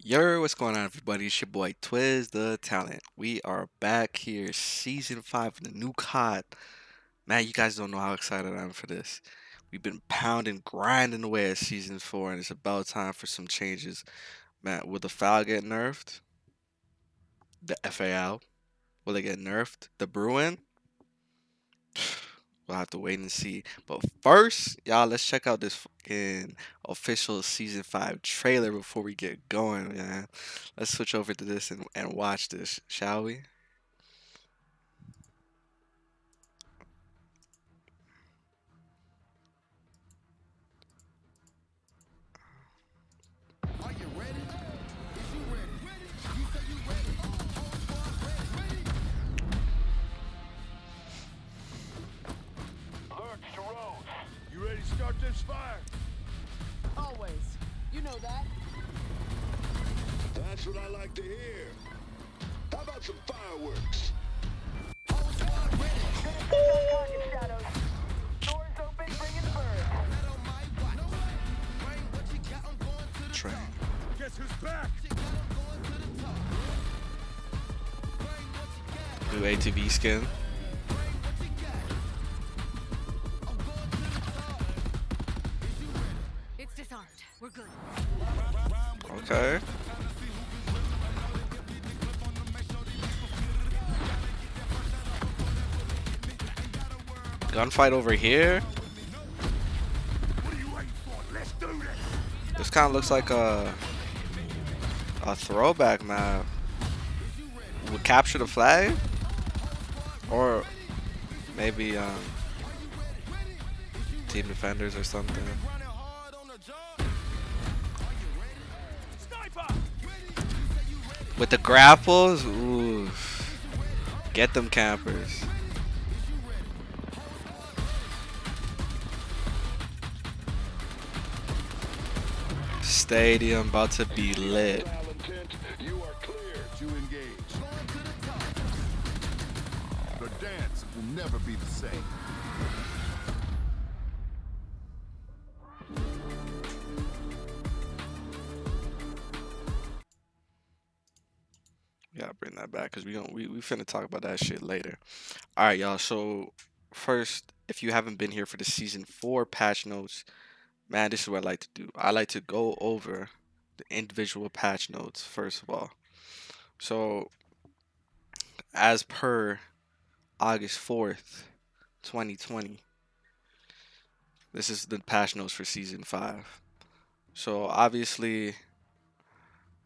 Yo, what's going on, everybody? It's your boy Twizz, the talent. We are back here, season 5 of the new COD. Man, you guys don't know how excited I am for this. We've been pounding, grinding away at season 4, and it's about time for some changes. Man, will the FAL get nerfed? The FAL? Will it get nerfed? The Bruin? We'll have to wait and see. But first, y'all, let's check out this fucking official season 5 trailer before we get going, man. Let's switch over to this and watch this, shall we? Lurch to Rose. You ready to start this fire? Always. You know that. That's what I like to hear. How about some fireworks? Train. Guess who's back? New ATV skin. It's disarmed. We're good. Okay. Gunfight over here. What are you waiting for? Let's do this. This kind of looks like a throwback map. We'll capture the flag, or maybe team defenders or something. Sniper! With the grapples, ooh, get them campers. Stadium about to be lit. Intent, you are clear to engage. The dance will never be the same. Yeah, bring that back because we finna talk about that shit later. All right, y'all. So first, if you haven't been here for the season 4 patch notes, man, this is what I like to do. I like to go over the individual patch notes first of all. So as per August 4th, 2020, this is the patch notes for season 5. So obviously,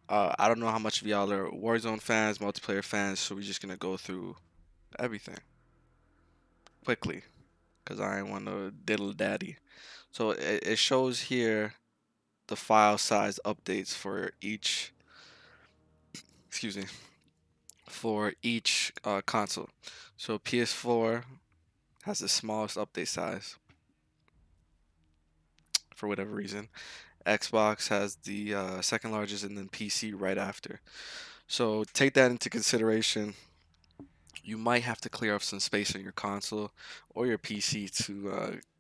I don't know how much of y'all are Warzone fans, multiplayer fans, so we're just gonna go through everything quickly because I ain't want to diddle daddy. So it shows here the file size updates for each, excuse me, for each console. So PS4 has the smallest update size for whatever reason. Xbox has the second largest, and then PC right after. So take that into consideration. You might have to clear up some space on your console or your PC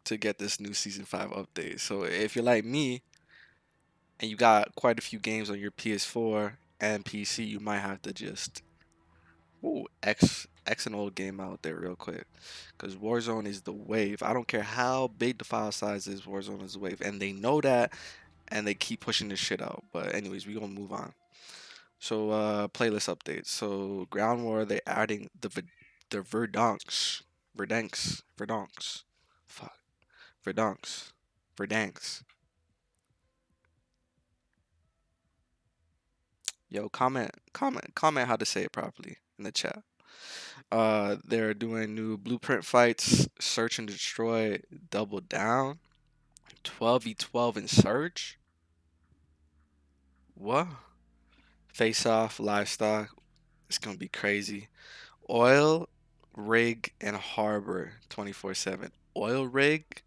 to get this new season 5 update. So if you're like me and you got quite a few games on your PS4 and PC, you might have to just X an old game out there real quick, because Warzone is the wave. I don't care how big the file size is, Warzone is the wave, and they know that, and they keep pushing this shit out. But anyways, we gonna move on. So playlist updates. So Ground War, they adding the Verdunks, fuck, Verdanks. Yo, comment how to say it properly in the chat. They're doing new blueprint fights, search and destroy, double down, 12v12 in search. What? Face off, livestock. It's gonna be crazy. Oil, rig, and harbor 24/7. Oil rig.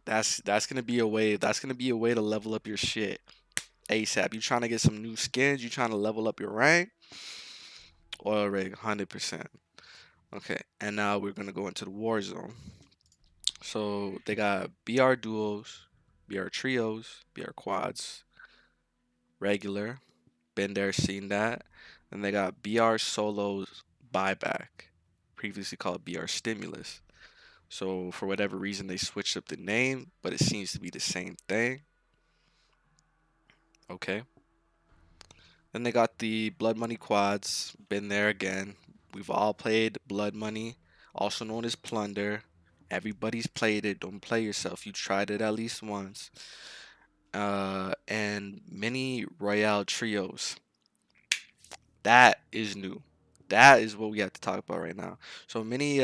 That's gonna be a way. That's gonna be a way to level up your shit ASAP. You trying to get some new skins? You trying to level up your rank? Oil rig, 100%. Okay, and now we're gonna go into the war zone. So they got BR duos, BR trios, BR quads, regular, been there, seen that. And they got BR Solo's buyback, previously called BR Stimulus. So for whatever reason, they switched up the name, but it seems to be the same thing. Okay. Then they got the Blood Money quads, been there again. We've all played Blood Money, also known as Plunder. Everybody's played it. Don't play yourself. You tried it at least once. And mini Royale trios. That is new. That is what we have to talk about right now. So mini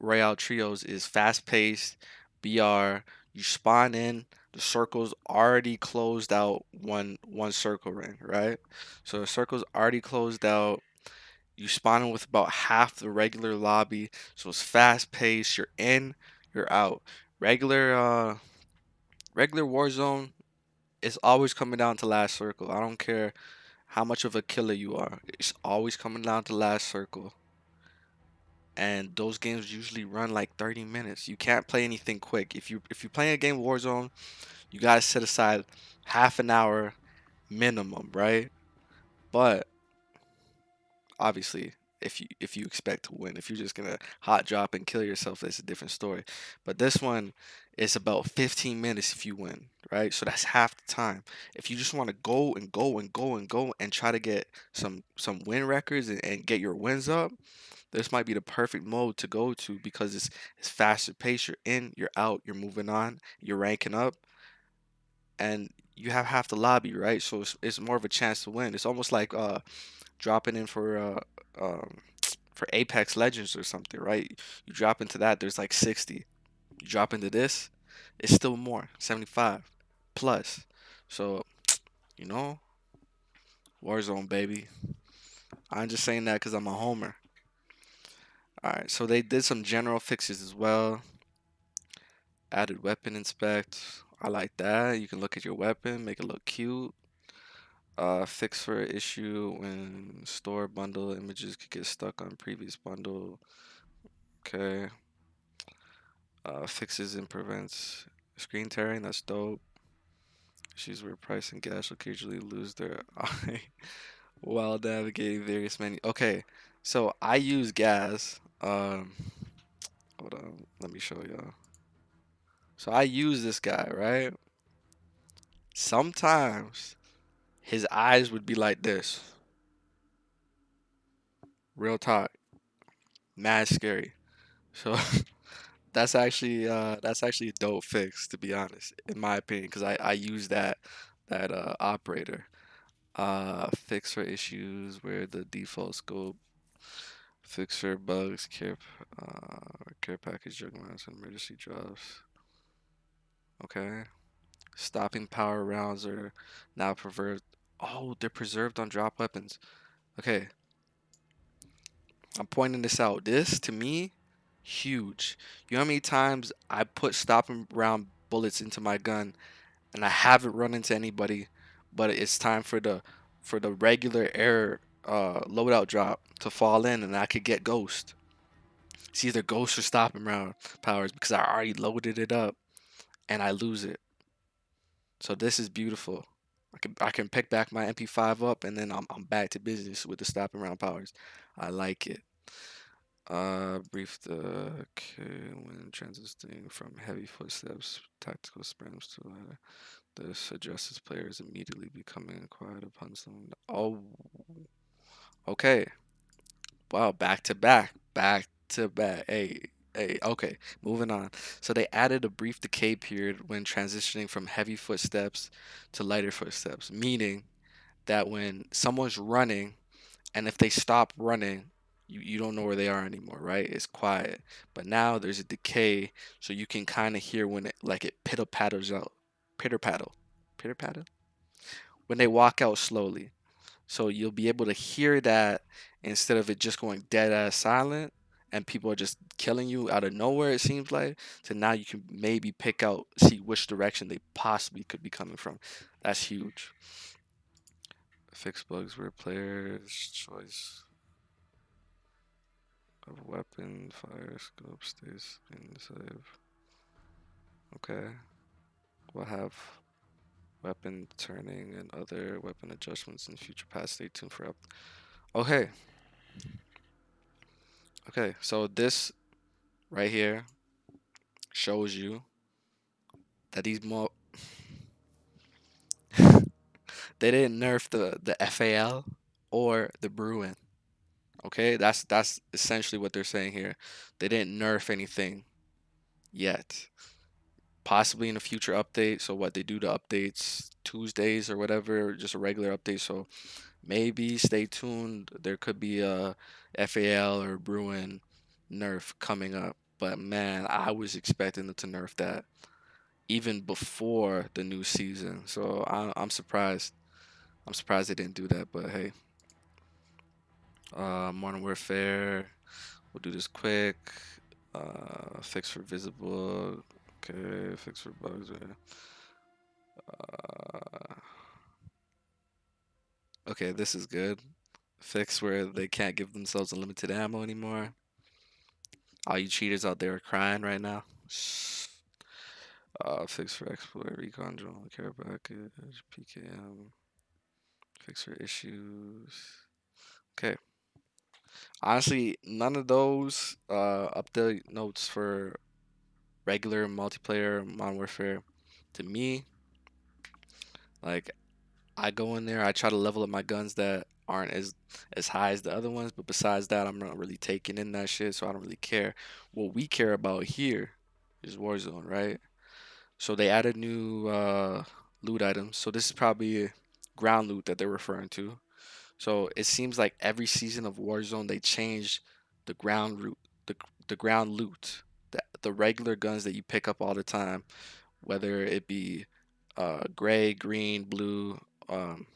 Royale trios is fast paced, BR. You spawn in, the circle's already closed out one circle ring, right? So the circle's already closed out. You spawn in with about half the regular lobby, so it's fast paced. You're in, you're out. Regular regular Warzone is always coming down to last circle. I don't care how much of a killer you are. It's always coming down to last circle. And those games usually run like 30 minutes. You can't play anything quick. If you're playing a game of Warzone, you gotta set aside half an hour minimum, right? But obviously, if you expect to win, if you're just gonna hot drop and kill yourself, that's a different story. But this one is about 15 minutes if you win, right? So that's half the time. If you just want to go and go and go and go and try to get some win records and get your wins up, this might be the perfect mode to go to because it's faster pace. You're in, you're out, you're moving on, you're ranking up, and you have half the lobby, right? So it's more of a chance to win. It's almost like dropping in um, for Apex Legends or something, right? You drop into that, there's like 60. You drop into this, it's still more, 75 plus. So you know, Warzone, baby. I'm just saying that because I'm a homer. All right, so they did some general fixes as well. Added weapon inspect. I like that. You can look at your weapon, make it look cute. Fix for issue when store bundle images could get stuck on previous bundle. Okay. Fixes and prevents screen tearing. That's dope. Issues where price and gas will occasionally lose their eye while navigating various menus. Okay, so I use gas. Hold on, let me show y'all. So I use this guy, right? Sometimes his eyes would be like this. Real talk. Mad scary. So that's actually a dope fix to be honest, in my opinion, because I use that operator. Fix for issues where the default scope, fix for bugs, care package juggernauts and emergency drops. Okay. Stopping power rounds are now preserved. Oh, they're preserved on drop weapons. Okay, I'm pointing this out. This to me, huge. You know how many times I put stopping round bullets into my gun and I haven't run into anybody, but it's time for the regular air loadout drop to fall in and I could get ghost. It's either ghost or stopping round powers because I already loaded it up and I lose it. So this is beautiful. I can pick back my MP5 up and then I'm back to business with the stopping round powers. I like it. Brief the okay when transitioning from heavy footsteps, tactical sprints to ladder. This adjusts players immediately becoming quiet upon someone. Oh, okay. Wow, back to back, back to back. Hey, hey. Okay, moving on. So they added a brief decay period when transitioning from heavy footsteps to lighter footsteps, meaning that when someone's running and if they stop running, you don't know where they are anymore, right? It's quiet. But now there's a decay, so you can kind of hear when it like it pitter patters out, pitter paddle, pitter paddle when they walk out slowly. So you'll be able to hear that instead of it just going dead ass silent and people are just killing you out of nowhere. It seems like so now you can maybe pick out see which direction they possibly could be coming from. That's huge. Fix bugs where players choice of weapon, fire, scope, stays in save. Okay. We'll have. weapon turning and other weapon adjustments in future past. Stay tuned for up. Okay, okay. So this right here shows you that these mo they didn't nerf the FAL or the Bruin. Okay, that's essentially what they're saying here. They didn't nerf anything yet. Possibly in a future update. So what they do to updates Tuesdays or whatever, just a regular update. So maybe stay tuned. There could be a FAL or Bruin nerf coming up. But man, I was expecting them to nerf that even before the new season. So I'm surprised. I'm surprised they didn't do that. But hey, Modern Warfare. We'll do this quick. Fix for visible. Okay, fix for bugs. Okay, this is good. Fix where they can't give themselves unlimited ammo anymore. All you cheaters out there are crying right now. Fix for exploit, recon drone, care package, PKM. Fix for issues. Okay. Honestly, none of those update notes for regular multiplayer Modern Warfare. To me, like I go in there, I try to level up my guns that aren't as high as the other ones, but besides that, I'm not really taking in that shit, so I don't really care. What we care about here is Warzone, right? So they added new loot items. So this is probably ground loot that they're referring to. So it seems like every season of Warzone they change the ground route, the the ground loot, the regular guns that you pick up all the time, whether it be gray, green, blue, um,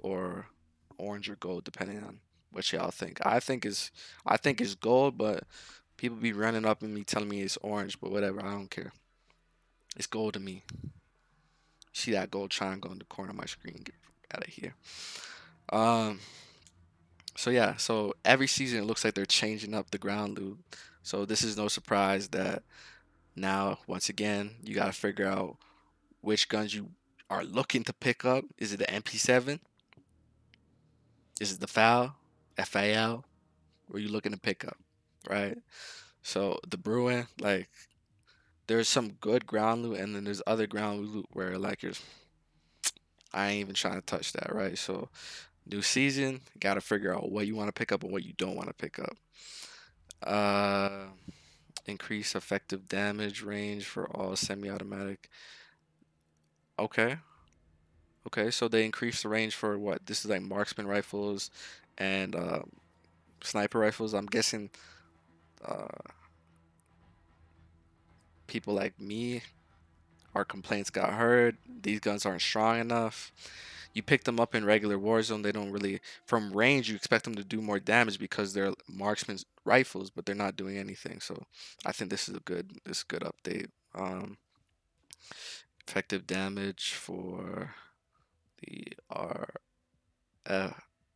or orange or gold, depending on what y'all think. I think it's gold, but people be running up and me telling me it's orange, but whatever, I don't care. It's gold to me. See that gold triangle in the corner of my screen? Get out of here. Um. So yeah. So every season it looks like they're changing up the ground loot. So this is no surprise that now once again you got to figure out which guns you are looking to pick up. Is it the MP7? Is it the FAL? Or are you looking to pick up? Right. So the Bruin, like, there's some good ground loot, and then there's other ground loot where like I ain't even trying to touch that, right? So new season, gotta figure out what you want to pick up and what you don't want to pick up. Uh, increase effective damage range for all semi-automatic. Okay, okay. So they increase the range for what? This is like marksman rifles and sniper rifles. I'm guessing uh, people like me, our complaints got heard. These guns aren't strong enough. You pick them up in regular Warzone, they don't really, from range, you expect them to do more damage because they're marksman's rifles, but they're not doing anything. So I think this is a good update. Um, effective damage for the uh,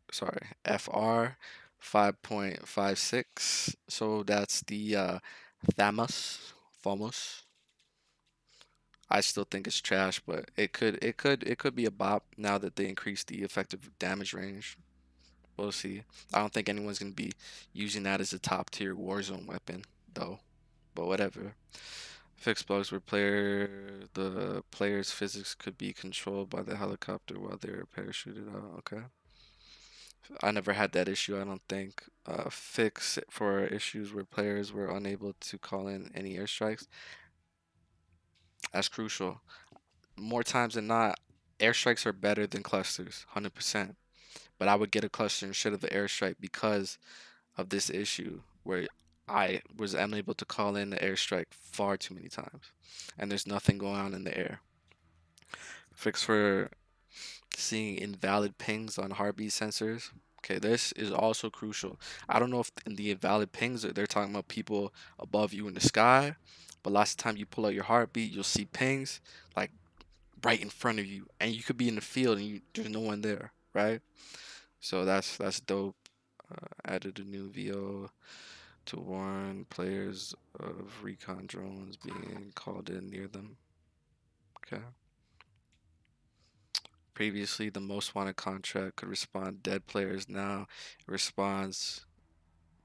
FR 5.56. So that's the Famous. I still think it's trash, but it could be a bop now that they increased the effective damage range. We'll see. I don't think anyone's gonna be using that as a top tier Warzone weapon though. But whatever. Fix bugs where the player's physics could be controlled by the helicopter while they're parachuted out. Okay. I never had that issue, I don't think. Fix it for issues where players were unable to call in any airstrikes. That's crucial. More times than not, airstrikes are better than clusters, 100%. But I would get a cluster instead of the airstrike because of this issue where I was unable to call in the airstrike far too many times. And there's nothing going on in the air. Fix for seeing invalid pings on heartbeat sensors. Okay, this is also crucial. I don't know if in the invalid pings they're talking about people above you in the sky, but lots of time you pull out your heartbeat, you'll see pings like right in front of you, and you could be in the field and there's no one there, right? So that's dope. Added a new VO to warn players of recon drones being called in near them. Okay. Previously, the most wanted contract could respond dead players. Now it responds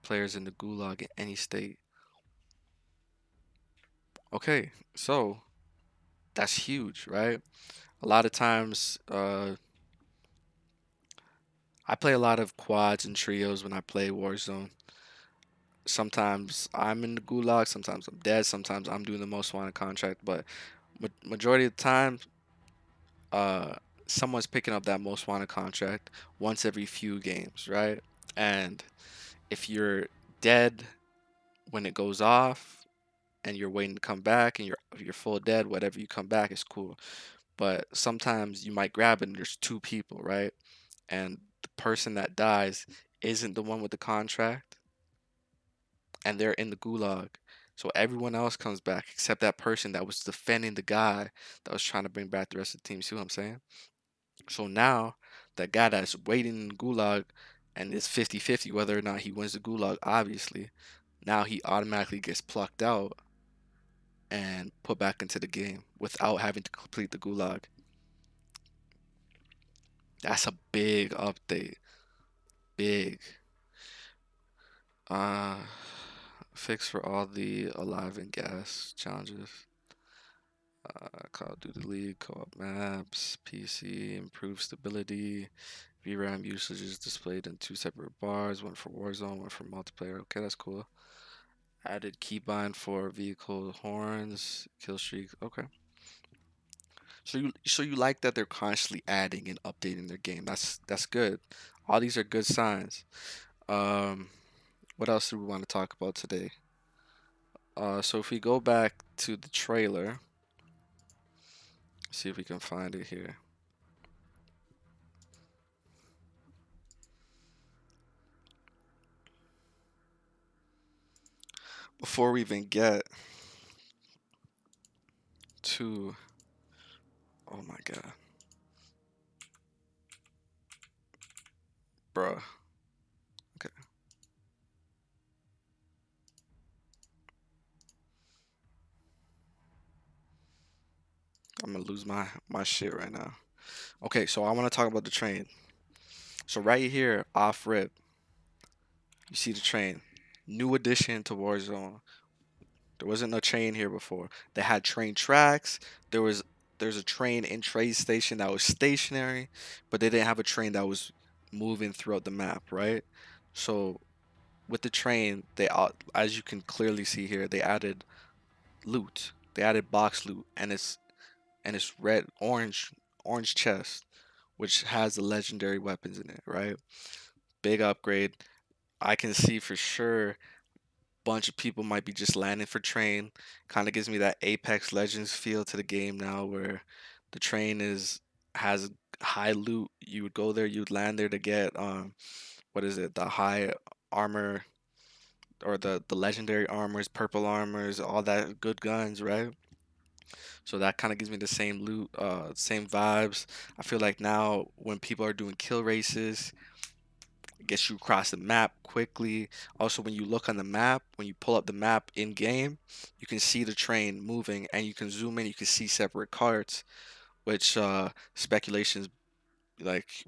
players in the gulag in any state. Okay, so that's huge, right? A lot of times, I play a lot of quads and trios when I play Warzone. Sometimes I'm in the gulag, sometimes I'm dead, sometimes I'm doing the most wanted contract, but majority of the time, uh, someone's picking up that most wanted contract once every few games, right? And if you're dead when it goes off and you're waiting to come back and you're full dead, whatever you come back is cool. But sometimes you might grab it and there's two people, right? And the person that dies isn't the one with the contract and they're in the gulag. So everyone else comes back except that person that was defending the guy that was trying to bring back the rest of the team. See what I'm saying? So now that guy that's waiting in the gulag and it's 50-50 whether or not he wins the gulag, obviously, now he automatically gets plucked out and put back into the game without having to complete the gulag. That's a big update. Big. Uh, fix for all the alive and gas challenges. Call of Duty League, co-op maps, PC, improved stability. VRAM usage is displayed in two separate bars, one for Warzone, one for multiplayer. Okay, that's cool. Added keybind for vehicle horns, kill streak. Okay. So you like that they're constantly adding and updating their game. That's good. All these are good signs. Um, what else do we want to talk about today? So if we go back to the trailer, see if we can find it here. Before we even get to, oh my God, bruh. Okay, I'm gonna lose my shit right now. Okay, so I want to talk about the train. So right here, off rip, you see the train. New addition to Warzone. There wasn't no train here before. They had train tracks. There was there's a train in train station that was stationary, but they didn't have a train that was moving throughout the map, right? So with the train, as you can clearly see here, they added loot. They added box loot, and it's red, orange chest, which has the legendary weapons in it, right? Big upgrade. I can see for sure bunch of people might be just landing for train. Kind of gives me that Apex Legends feel to the game now, where the train is has high loot. You would go there, you'd land there to get what is it, the high armor or the legendary armors, purple armors, all that good guns, right? So that kind of gives me the same loot, same vibes. I feel like now when people are doing kill races, gets you across the map quickly. Also, when you look on the map, when you pull up the map in game, you can see the train moving and you can zoom in, you can see separate carts, which speculations like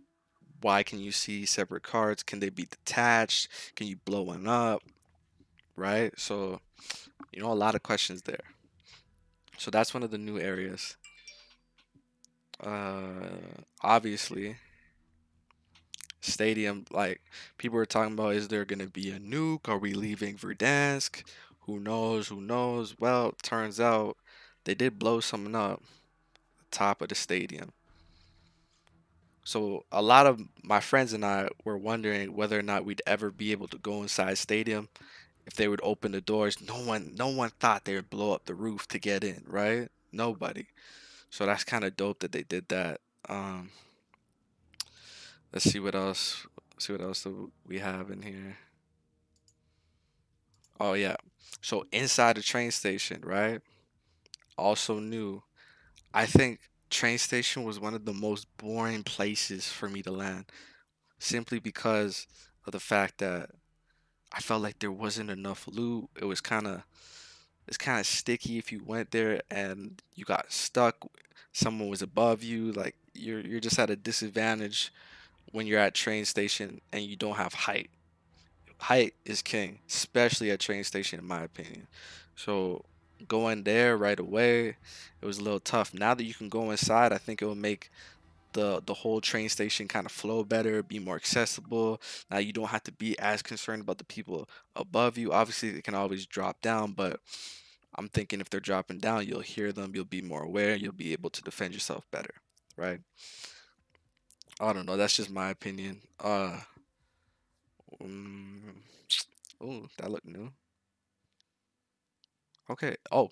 why can you see separate carts? Can they be detached? Can you blow one up? Right? So, a lot of questions there. So that's one of the new areas. Obviously, stadium, like people were talking about, is there gonna be a nuke? Are we leaving Verdansk? Who knows? Who knows? Well, turns out they did blow something up top of the stadium. So a lot of my friends and I were wondering whether or not we'd ever be able to go inside stadium if they would open the doors. No one thought they would blow up the roof to get in, right? Nobody. So that's kind of dope that they did that. Um, let's see what else. See what else do we have in here. Oh yeah. So inside the train station, right? Also new. I think train station was one of the most boring places for me to land, simply because of the fact that I felt like there wasn't enough loot. It's kind of sticky if you went there and you got stuck. Someone was above you, like you're just at a disadvantage when you're at train station and you don't have height. Height is king, especially at train station, in my opinion. So going there right away, it was a little tough. Now that you can go inside, I think it will make the whole train station kind of flow better, be more accessible. Now you don't have to be as concerned about the people above you. Obviously, they can always drop down, but I'm thinking if they're dropping down, you'll hear them, you'll be more aware, you'll be able to defend yourself better, right? I don't know. That's just my opinion. Um, oh, that looked new. Okay. Oh,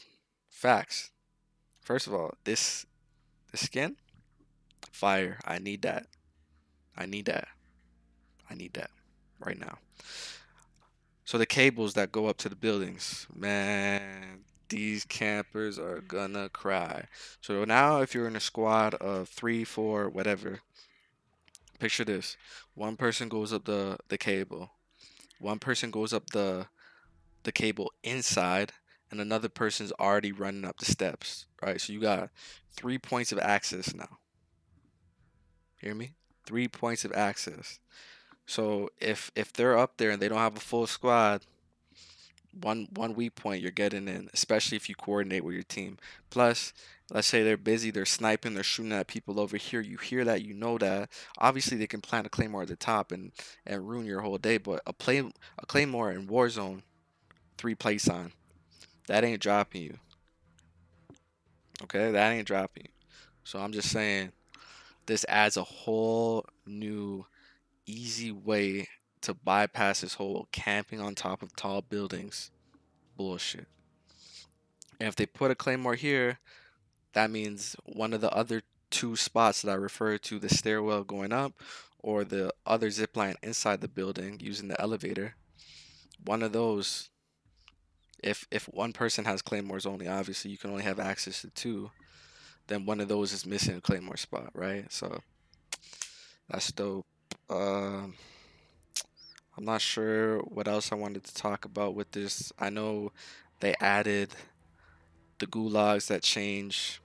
facts. First of all, this skin, fire. I need that. I need that. I need that right now. So the cables that go up to the buildings, man, these campers are gonna cry. So now if you're in a squad of three, four, whatever, picture this. One person goes up the cable. One person goes up the cable inside, and another person's already running up the steps. Right? So you got 3 points of access now. Hear me? 3 points of access. So if they're up there and they don't have a full squad, one weak point you're getting in, especially if you coordinate with your team. Plus, let's say they're busy, they're sniping, they're shooting at people over here. You hear that, you know that. Obviously, they can plant a claymore at the top and ruin your whole day. But a claymore in Warzone, three place on, that ain't dropping you. Okay, that ain't dropping you. So I'm just saying, this adds a whole new easy way to bypass this whole camping on top of tall buildings bullshit. And if they put a claymore here, that means one of the other two spots that I referred to, the stairwell going up or the other zip line inside the building using the elevator, one of those, if one person has claymores only, obviously you can only have access to two, then one of those is missing a claymore spot, right? So that's dope. Um, I'm not sure what else I wanted to talk about with this. I know they added the gulags that change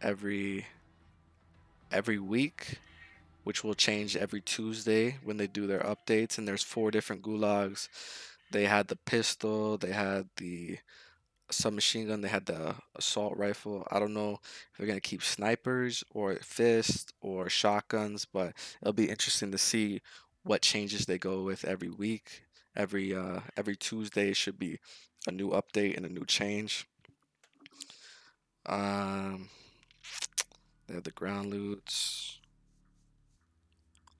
every week, which will change every Tuesday when they do their updates. And there's four different gulags. They had the pistol, they had the submachine gun, they had the assault rifle. I don't know if they're gonna keep snipers or fists or shotguns, but it'll be interesting to see what changes they go with every week. Every Tuesday should be a new update and a new change. Um, they have the ground loots.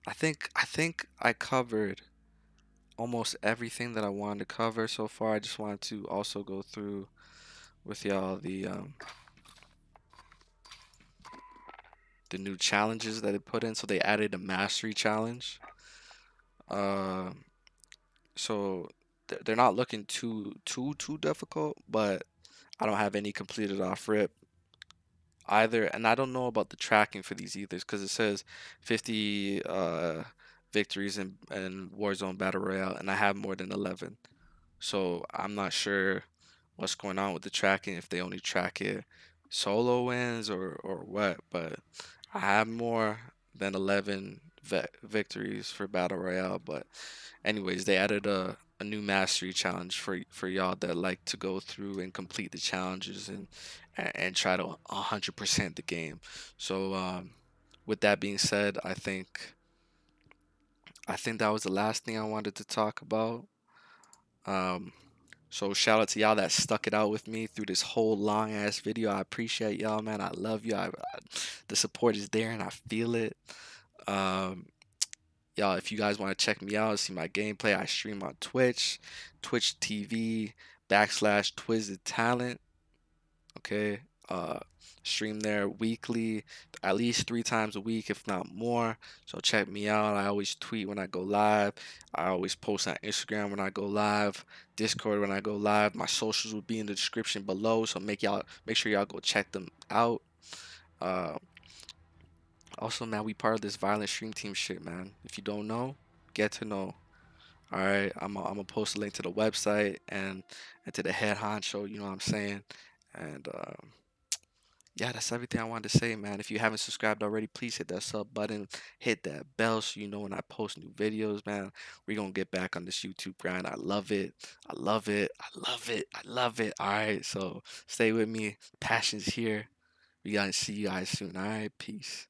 I think I covered almost everything that I wanted to cover so far. I just wanted to also go through with y'all the new challenges that they put in. So they added a mastery challenge. Uh, so they're not looking too difficult, but I don't have any completed off rip either, and I don't know about the tracking for these either because it says 50 victories in Warzone Battle Royale, and I have more than 11. So I'm not sure what's going on with the tracking, if they only track it solo wins or what, but I have more than 11 victories for Battle Royale. But anyways, they added a new mastery challenge for y'all that like to go through and complete the challenges and try to 100% the game. So with that being said, I think that was the last thing I wanted to talk about. Um, so shout out to y'all that stuck it out with me through this whole long ass video. I appreciate y'all, man. I love you. The support is there and I feel it. Um, y'all, if you guys want to check me out, see my gameplay, I stream on Twitch, Twitch TV /Twizz Talent. Okay. Uh, Stream there weekly, at least 3 times a week, if not more. So check me out. I always tweet when I go live. I always post on Instagram when I go live, Discord when I go live. My socials will be in the description below, so make sure y'all go check them out. Uh, Also, man, we part of this violent stream team shit, man. If you don't know, get to know. All right, I'm gonna post a link to the website and to the head honcho. You know what I'm saying? And yeah, that's everything I wanted to say, man. If you haven't subscribed already, please hit that sub button, hit that bell so you know when I post new videos, man. We're gonna get back on this YouTube grind. I love it. I love it. I love it. I love it. All right, so stay with me. Passion's here. We gotta see you guys soon. All right, peace.